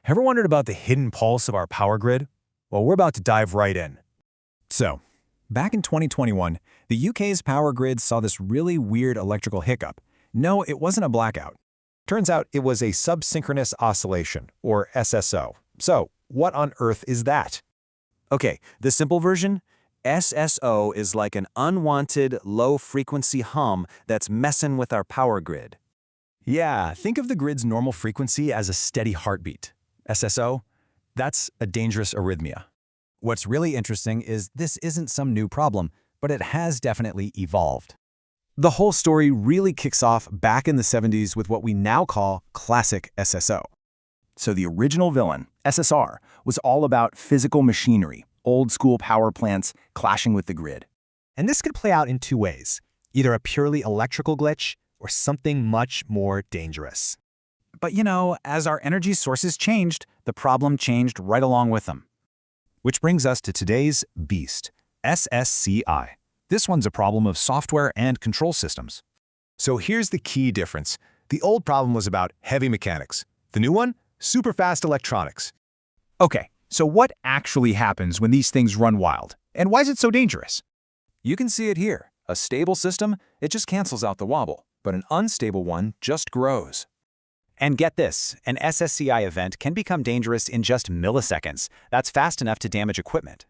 Ever wondered about the hidden pulse of our power grid? Well, we're about to dive right in. So, back in 2021, the UK's power grid saw this really weird electrical hiccup. No, it wasn't a blackout. Turns out it was a sub-synchronous oscillation, or SSO. So, what on earth is that? Okay, the simple version? SSO is like an unwanted, low-frequency hum that's messing with our power grid. Yeah, think of the grid's normal frequency as a steady heartbeat. SSO, that's a dangerous arrhythmia. What's really interesting is this isn't some new problem, but it has definitely evolved. The whole story really kicks off back in the 70s with what we now call classic SSO. So the original villain, SSR, was all about physical machinery, old-school power plants clashing with the grid. And this could play out in two ways, either a purely electrical glitch or something much more dangerous. But as our energy sources changed, the problem changed right along with them. Which brings us to today's beast, SSCI. This one's a problem of software and control systems. So here's the key difference. The old problem was about heavy mechanics. The new one? Super fast electronics. Okay, so what actually happens when these things run wild? And why is it so dangerous? You can see it here. A stable system, it just cancels out the wobble, but an unstable one just grows. And get this, an SSCI event can become dangerous in just milliseconds. That's fast enough to damage equipment.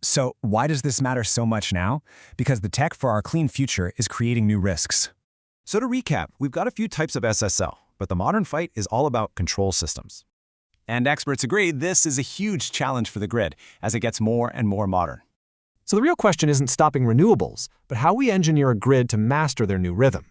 So why does this matter so much now? Because the tech for our clean future is creating new risks. So to recap, we've got a few types of SSO, but the modern fight is all about control systems. And experts agree this is a huge challenge for the grid as it gets more and more modern. So the real question isn't stopping renewables, but how we engineer a grid to master their new rhythm.